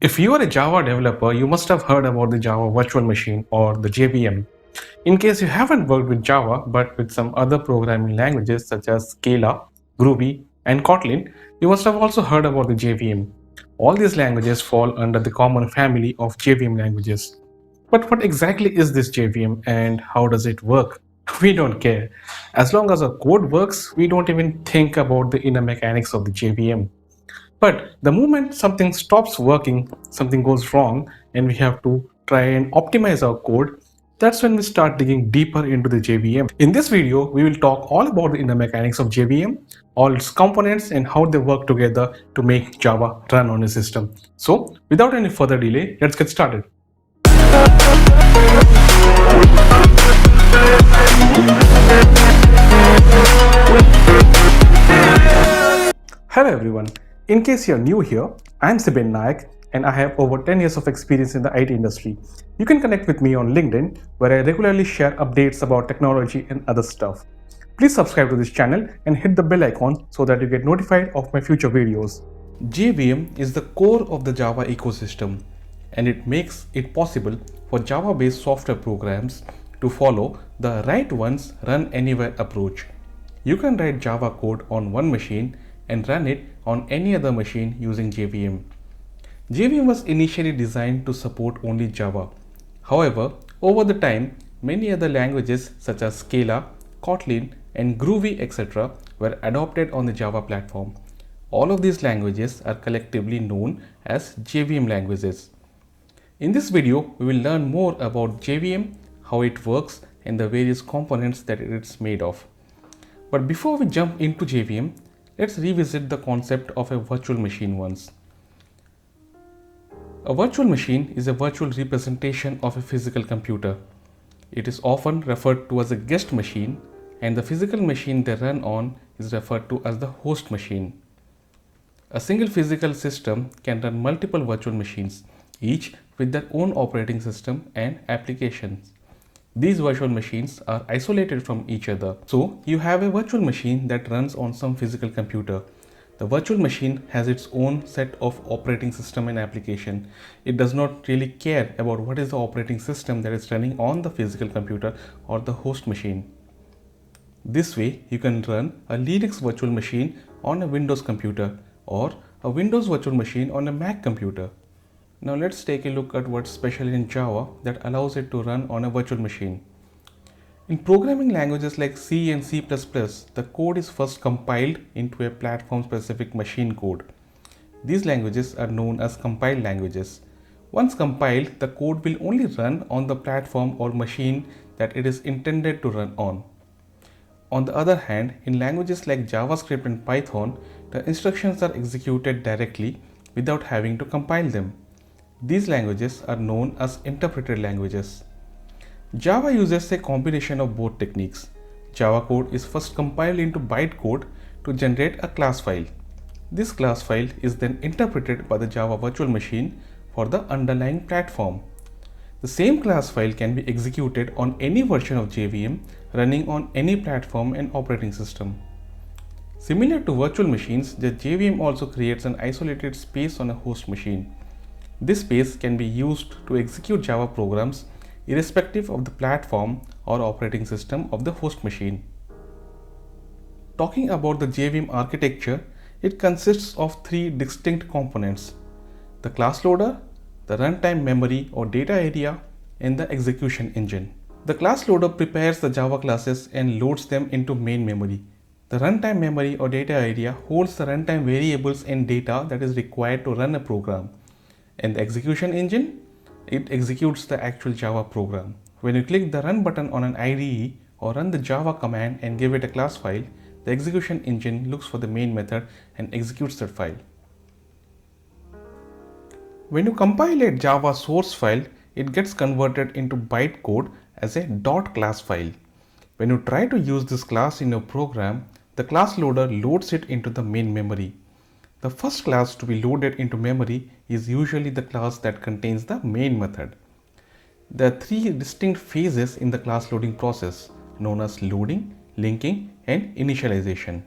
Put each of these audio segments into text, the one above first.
If you are a Java developer, you must have heard about the Java Virtual Machine or the JVM. In case you haven't worked with Java but with some other programming languages such as Scala, Groovy, and Kotlin, you must have also heard about the JVM. All these languages fall under the common family of JVM languages. But what exactly is this JVM and how does it work? We don't care. As long as our code works, we don't even think about the inner mechanics of the JVM. But the moment something stops working, something goes wrong, and we have to try and optimize our code, that's when we start digging deeper into the JVM. In this video, we will talk all about the inner mechanics of JVM, all its components, and how they work together to make Java run on a system. So, without any further delay, let's get started. Hello everyone. In case you're new here, I'm Sibin Nayak and I have over 10 years of experience in the IT industry. You can connect with me on LinkedIn where I regularly share updates about technology and other stuff. Please subscribe to this channel and hit the bell icon so that you get notified of my future videos. JVM is the core of the Java ecosystem and it makes it possible for Java-based software programs to follow the write once, run anywhere approach. You can write Java code on one machine and run it on any other machine using JVM. JVM was initially designed to support only Java. However, over the time, many other languages such as Scala, Kotlin, and Groovy, etc., were adopted on the Java platform. All of these languages are collectively known as JVM languages. In this video, we will learn more about JVM, how it works, and the various components that it is made of. But before we jump into JVM, let's revisit the concept of a virtual machine once. A virtual machine is a virtual representation of a physical computer. It is often referred to as a guest machine, and the physical machine they run on is referred to as the host machine. A single physical system can run multiple virtual machines, each with their own operating system and applications. These virtual machines are isolated from each other. So you have a virtual machine that runs on some physical computer. The virtual machine has its own set of operating system and application. It does not really care about what is the operating system that is running on the physical computer or the host machine. This way you can run a Linux virtual machine on a Windows computer or a Windows virtual machine on a Mac computer. Now let's take a look at what's special in Java that allows it to run on a virtual machine. In programming languages like C and C++, the code is first compiled into a platform-specific machine code. These languages are known as compiled languages. Once compiled, the code will only run on the platform or machine that it is intended to run on. On the other hand, in languages like JavaScript and Python, the instructions are executed directly without having to compile them. These languages are known as interpreted languages. Java uses a combination of both techniques. Java code is first compiled into bytecode to generate a class file. This class file is then interpreted by the Java virtual machine for the underlying platform. The same class file can be executed on any version of JVM running on any platform and operating system. Similar to virtual machines, the JVM also creates an isolated space on a host machine. This space can be used to execute Java programs irrespective of the platform or operating system of the host machine. Talking about the JVM architecture, it consists of three distinct components: the class loader, the runtime memory or data area, and the execution engine. The class loader prepares the Java classes and loads them into main memory. The runtime memory or data area holds the runtime variables and data that is required to run a program. And the execution engine, it executes the actual Java program. When you click the run button on an IDE or run the Java command and give it a class file, the execution engine looks for the main method and executes that file. When you compile a Java source file, it gets converted into bytecode as a .class file. When you try to use this class in your program, the class loader loads it into the main memory. The first class to be loaded into memory is usually the class that contains the main method. There are three distinct phases in the class loading process, known as loading, linking, and initialization.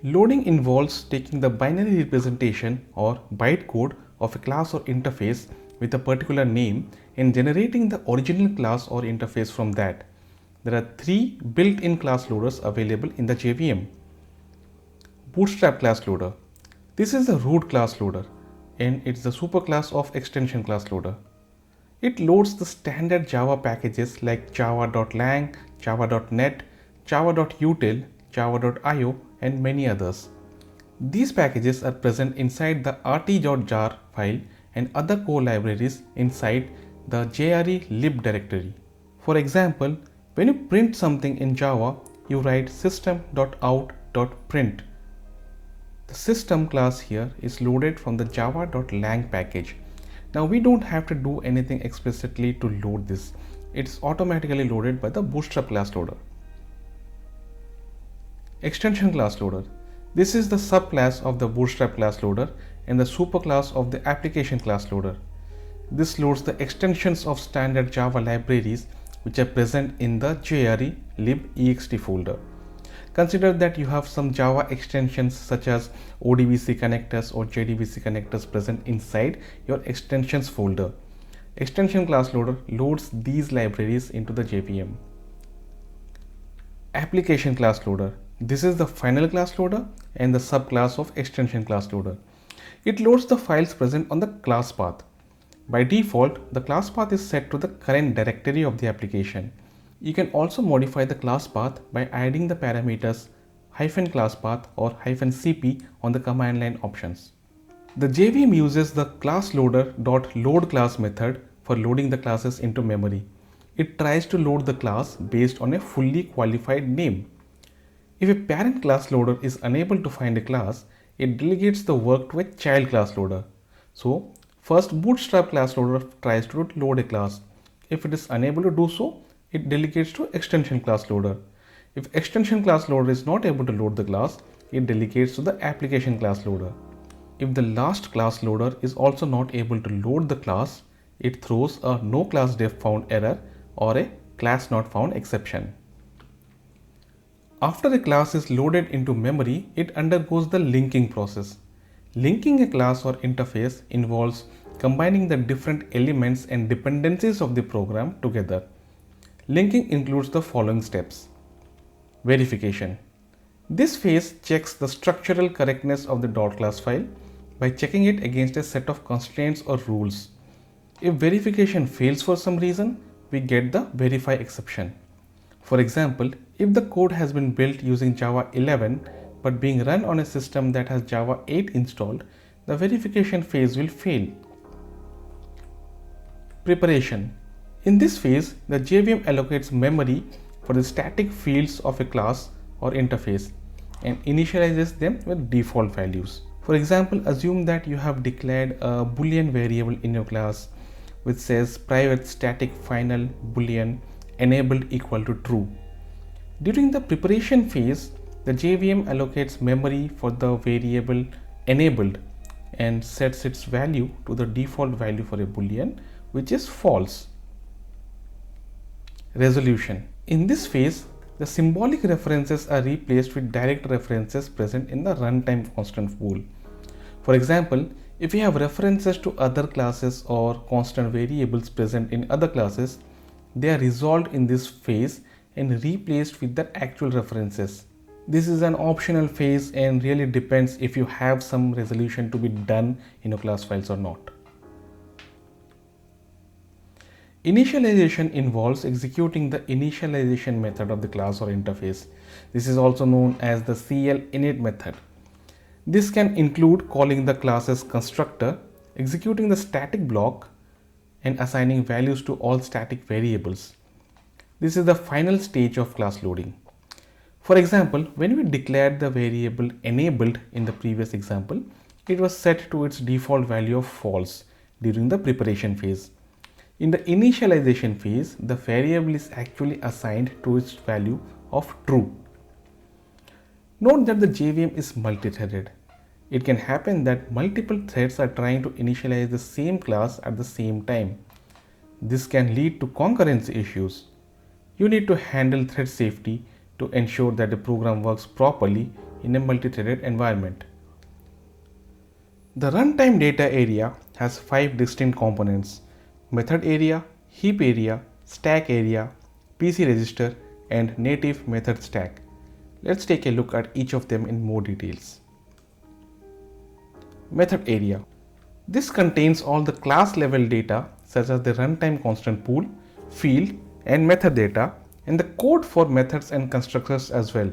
Loading involves taking the binary representation or bytecode of a class or interface with a particular name and generating the original class or interface from that. There are three built-in class loaders available in the JVM. Bootstrap class loader. This is the root class loader and it's the superclass of extension class loader. It loads the standard Java packages like java.lang, java.net, java.util, java.io and many others. These packages are present inside the rt.jar file and other core libraries inside the JRE lib directory. For example, when you print something in Java, you write system.out.print. The system class here is loaded from the java.lang package. Now we don't have to do anything explicitly to load this. It's automatically loaded by the Bootstrap class loader. Extension class loader. This is the subclass of the Bootstrap class loader and the superclass of the application class loader. This loads the extensions of standard Java libraries which are present in the JRE lib.ext folder. Consider that you have some Java extensions such as ODBC connectors or JDBC connectors present inside your extensions folder. Extension class loader loads these libraries into the JVM. Application class loader. This is the final class loader and the subclass of extension class loader. It loads the files present on the class path. By default, the class path is set to the current directory of the application. You can also modify the class path by adding the parameters -class path or -cp on the command line options. The JVM uses the class loader.load class method for loading the classes into memory. It tries to load the class based on a fully qualified name. If a parent class loader is unable to find a class, it delegates the work to a child class loader. So, first Bootstrap class loader tries to load a class. If it is unable to do so, it delegates to extension class loader. If extension class loader is not able to load the class, it delegates to the application class loader. If the last class loader is also not able to load the class, it throws a no class def found error or a class not found exception. After a class is loaded into memory, it undergoes the linking process. Linking a class or interface involves combining the different elements and dependencies of the program together. Linking includes the following steps. Verification. This phase checks the structural correctness of the .class file by checking it against a set of constraints or rules. If verification fails for some reason, we get the verify exception. For example, if the code has been built using Java 11 but being run on a system that has Java 8 installed, the verification phase will fail. Preparation. In this phase, the JVM allocates memory for the static fields of a class or interface and initializes them with default values. For example, assume that you have declared a Boolean variable in your class which says private static final Boolean enabled equal to true. During the preparation phase, the JVM allocates memory for the variable enabled and sets its value to the default value for a Boolean, which is false. Resolution. In this phase, the symbolic references are replaced with direct references present in the runtime constant pool. For example, if you have references to other classes or constant variables present in other classes, they are resolved in this phase and replaced with the actual references. This is an optional phase and really depends if you have some resolution to be done in your class files or not. Initialization involves executing the initialization method of the class or interface. This is also known as the CL_init method. This can include calling the class's constructor, executing the static block, and assigning values to all static variables. This is the final stage of class loading. For example, when we declared the variable enabled in the previous example, it was set to its default value of false during the preparation phase. In the initialization phase, the variable is actually assigned to its value of true. Note that the JVM is multi-threaded. It can happen that multiple threads are trying to initialize the same class at the same time. This can lead to concurrency issues. You need to handle thread safety to ensure that the program works properly in a multi-threaded environment. The runtime data area has 5 distinct components: method area, heap area, stack area, PC register, and native method stack. Let's take a look at each of them in more details. Method area. This contains all the class level data such as the runtime constant pool, field, and method data, and the code for methods and constructors as well.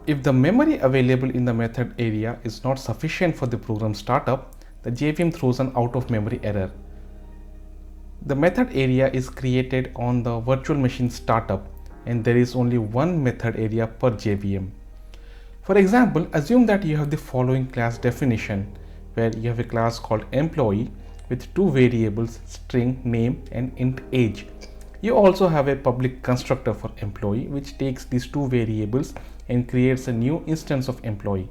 If the memory available in the method area is not sufficient for the program startup, the JVM throws an out of memory error. The method area is created on the virtual machine startup, and there is only one method area per JVM. For example, assume that you have the following class definition, where you have a class called employee with two variables, string name and int age. You also have a public constructor for employee which takes these two variables and creates a new instance of employee.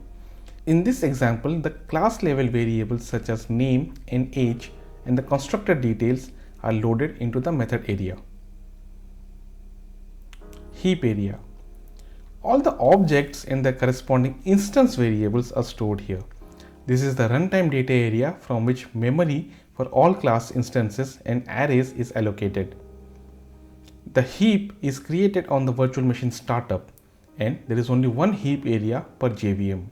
In this example, the class level variables such as name and age and the constructor details are loaded into the method area. Heap area. All the objects and the corresponding instance variables are stored here. This is the runtime data area from which memory for all class instances and arrays is allocated. The heap is created on the virtual machine startup, and there is only one heap area per JVM.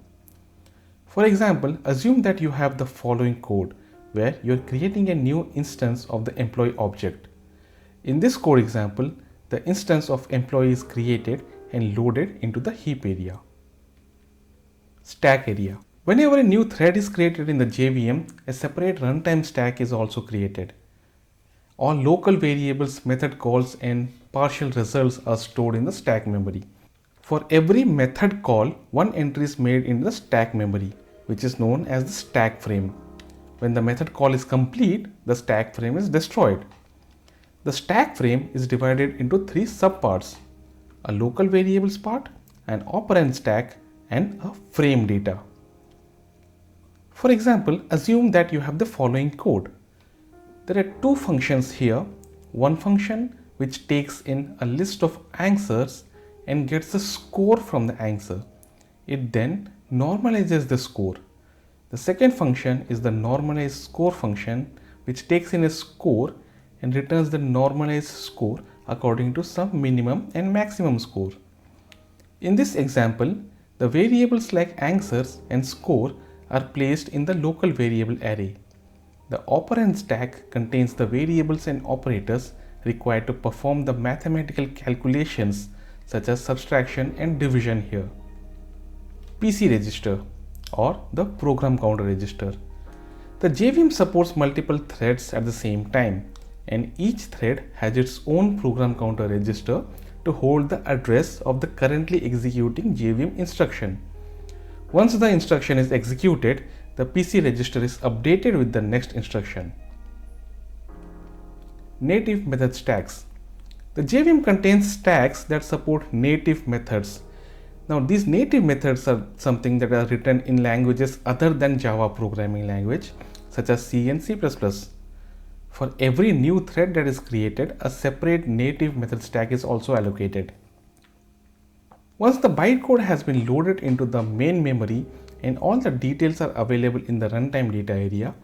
For example, assume that you have the following code where you are creating a new instance of the employee object. In this code example, the instance of employee is created and loaded into the heap area. Stack area. Whenever a new thread is created in the JVM, a separate runtime stack is also created. All local variables, method calls, and partial results are stored in the stack memory. For every method call, one entry is made in the stack memory, which is known as the stack frame. When the method call is complete, the stack frame is destroyed. The stack frame is divided into three subparts: a local variables part, an operand stack, and a frame data. For example, assume that you have the following code. There are two functions here. One function which takes in a list of answers and gets the score from the answer. It then normalizes the score. The second function is the normalize score function, which takes in a score and returns the normalized score according to some minimum and maximum score. In this example, the variables like answers and score are placed in the local variable array. The operand stack contains the variables and operators required to perform the mathematical calculations such as subtraction and division here. PC register or the program counter register. The JVM supports multiple threads at the same time, and each thread has its own program counter register to hold the address of the currently executing JVM instruction. Once the instruction is executed, the PC register is updated with the next instruction. Native method stacks. The JVM contains stacks that support native methods. Now, these native methods are something that are written in languages other than Java programming language, such as C and C++. For every new thread that is created, a separate native method stack is also allocated. Once the bytecode has been loaded into the main memory and all the details are available in the runtime data area,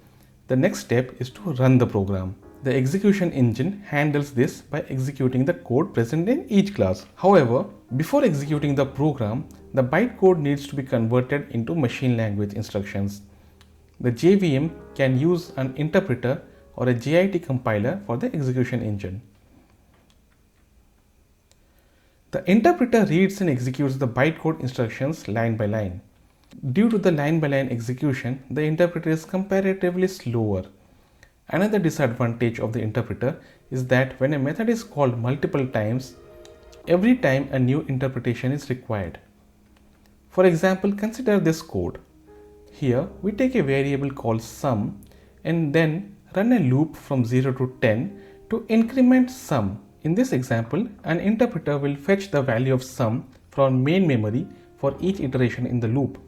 the next step is to run the program. The execution engine handles this by executing the code present in each class. However, before executing the program, the bytecode needs to be converted into machine language instructions. The JVM can use an interpreter or a JIT compiler for the execution engine. The interpreter reads and executes the bytecode instructions line by line. Due to the line by line execution, the interpreter is comparatively slower. Another disadvantage of the interpreter is that when a method is called multiple times, every time a new interpretation is required. For example, consider this code. Here we take a variable called sum and then run a loop from 0 to 10 to increment sum. In this example, an interpreter will fetch the value of sum from main memory for each iteration in the loop.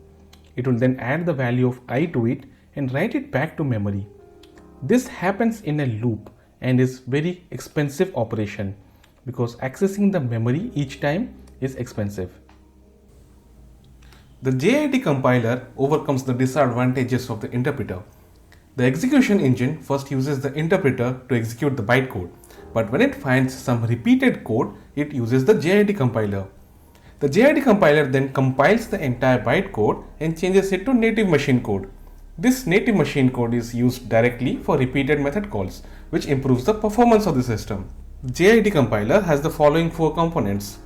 It will then add the value of I to it and write it back to memory. This happens in a loop and is very expensive operation because accessing the memory each time is expensive. The JIT compiler overcomes the disadvantages of the interpreter. The execution engine first uses the interpreter to execute the bytecode, but when it finds some repeated code, it uses the JIT compiler. The JIT compiler then compiles the entire bytecode and changes it to native machine code. This native machine code is used directly for repeated method calls, which improves the performance of the system. The JIT compiler has the following four components.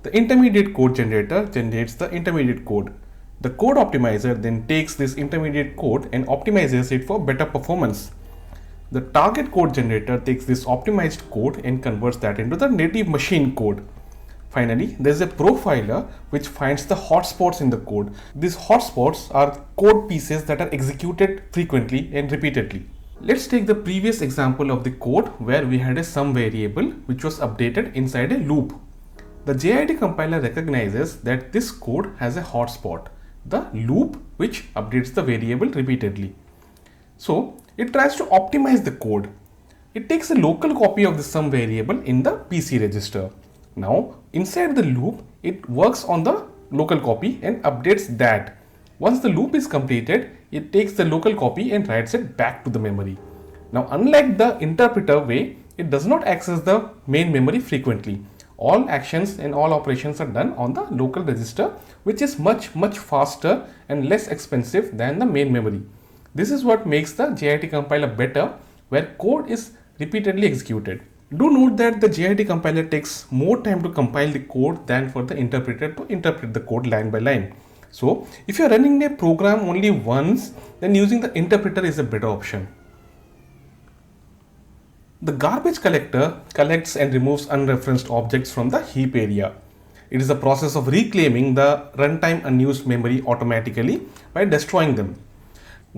The intermediate code generator generates the intermediate code. The code optimizer then takes this intermediate code and optimizes it for better performance. The target code generator takes this optimized code and converts that into the native machine code. Finally, there is a profiler which finds the hotspots in the code. These hotspots are code pieces that are executed frequently and repeatedly. Let's take the previous example of the code where we had a sum variable which was updated inside a loop. The JIT compiler recognizes that this code has a hotspot, the loop which updates the variable repeatedly. So it tries to optimize the code. It takes a local copy of the sum variable in the PC register. Now inside the loop, it works on the local copy and updates that. Once the loop is completed, it takes the local copy and writes it back to the memory. Now unlike the interpreter way, it does not access the main memory frequently. All actions and all operations are done on the local register, which is much faster and less expensive than the main memory. This is what makes the JIT compiler better, where code is repeatedly executed. Do note that the JIT compiler takes more time to compile the code than for the interpreter to interpret the code line by line. So if you are running a program only once, then using the interpreter is a better option. The garbage collector collects and removes unreferenced objects from the heap area. It is a process of reclaiming the runtime unused memory automatically by destroying them.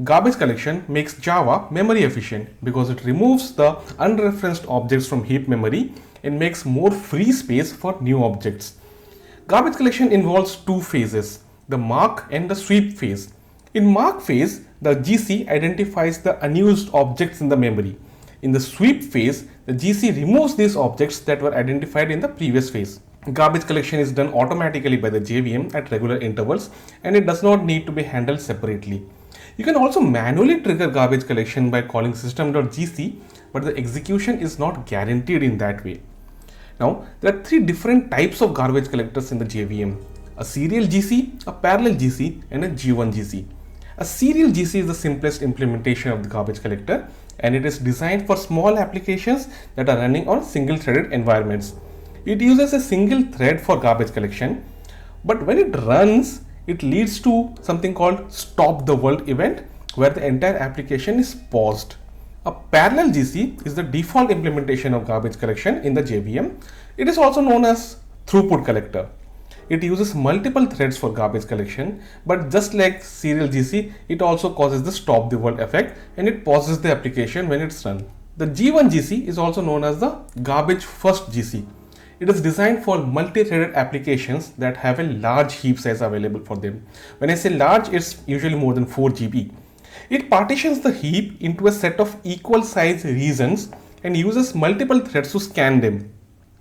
Garbage collection makes Java memory efficient because it removes the unreferenced objects from heap memory and makes more free space for new objects. Garbage collection involves two phases, the mark and the sweep phase. In mark phase, the GC identifies the unused objects in the memory. In the sweep phase, the GC removes these objects that were identified in the previous phase. Garbage collection is done automatically by the JVM at regular intervals, and it does not need to be handled separately. You can also manually trigger garbage collection by calling system.gc, but the execution is not guaranteed in that way. Now, there are three different types of garbage collectors in the JVM: a serial GC, a parallel GC, and a G1 GC. A serial GC is the simplest implementation of the garbage collector, and it is designed for small applications that are running on single-threaded environments. It uses a single thread for garbage collection, but when it runs, it leads to something called stop the world event, where the entire application is paused. A parallel GC is the default implementation of garbage collection in the JVM. It is also known as throughput collector. It uses multiple threads for garbage collection, but just like serial GC, it also causes the stop the world effect and it pauses the application when it's run. The G1 GC is also known as the garbage first GC. It is designed for multi-threaded applications that have a large heap size available for them. When I say large, it's usually more than 4 GB. It partitions the heap into a set of equal size regions and uses multiple threads to scan them.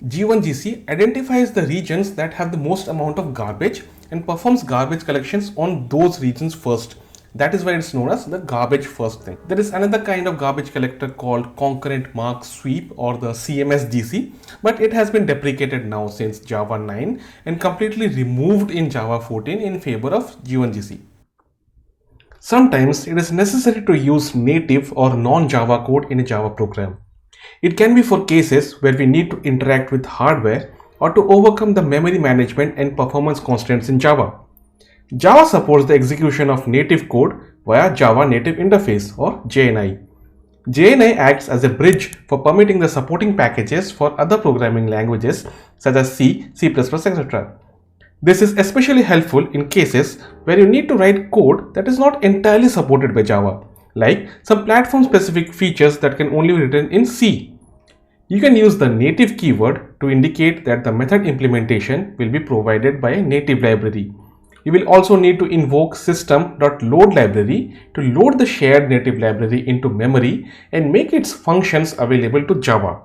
G1 GC identifies the regions that have the most amount of garbage and performs garbage collections on those regions first. That is why it's known as the garbage first thing. There is another kind of garbage collector called concurrent mark sweep, or the CMS GC, but it has been deprecated now since Java 9 and completely removed in Java 14 in favor of G1 GC. Sometimes it is necessary to use native or non-Java code in a Java program. It can be for cases where we need to interact with hardware or to overcome the memory management and performance constraints in Java. Java supports the execution of native code via Java Native Interface, or JNI. JNI acts as a bridge for permitting the supporting packages for other programming languages such as C, C++, etc. This is especially helpful in cases where you need to write code that is not entirely supported by Java, like some platform-specific features that can only be written in C. You can use the native keyword to indicate that the method implementation will be provided by a native library. You will also need to invoke system.load library to load the shared native library into memory and make its functions available to Java.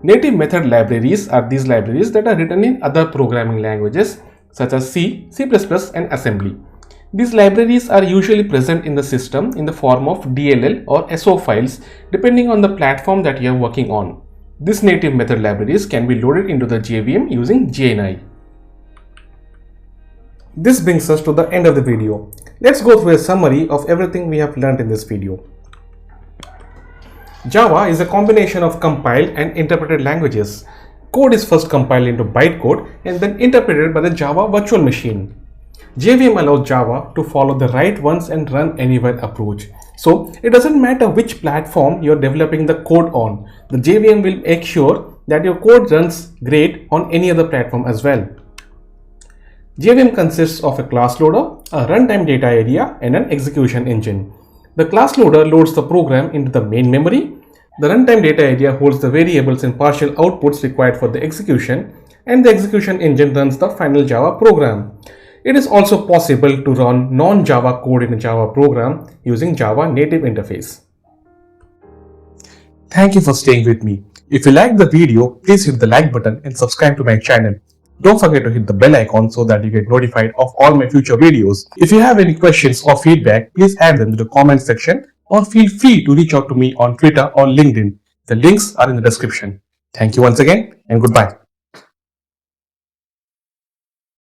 Native method libraries are these libraries that are written in other programming languages such as C, C++, and assembly. These libraries are usually present in the system in the form of DLL or SO files depending on the platform that you are working on. These native method libraries can be loaded into the JVM using JNI. This brings us to the end of the video. Let's go through a summary of everything we have learned in this video. Java is a combination of compiled and interpreted languages. Code is first compiled into bytecode and then interpreted by the Java virtual machine. JVM allows Java to follow the write once and run anywhere approach. So it doesn't matter which platform you're developing the code on. The JVM will make sure that your code runs great on any other platform as well. JVM consists of a class loader, a runtime data area, and an execution engine. The class loader loads the program into the main memory. The runtime data area holds the variables and partial outputs required for the execution, and the execution engine runs the final Java program. It is also possible to run non-Java code in a Java program using Java native interface. Thank you for staying with me. If you liked the video, please hit the like button and subscribe to my channel. Don't forget to hit the bell icon so that you get notified of all my future videos. If you have any questions or feedback, please add them to the comment section or feel free to reach out to me on Twitter or LinkedIn. The links are in the description. Thank you once again and goodbye.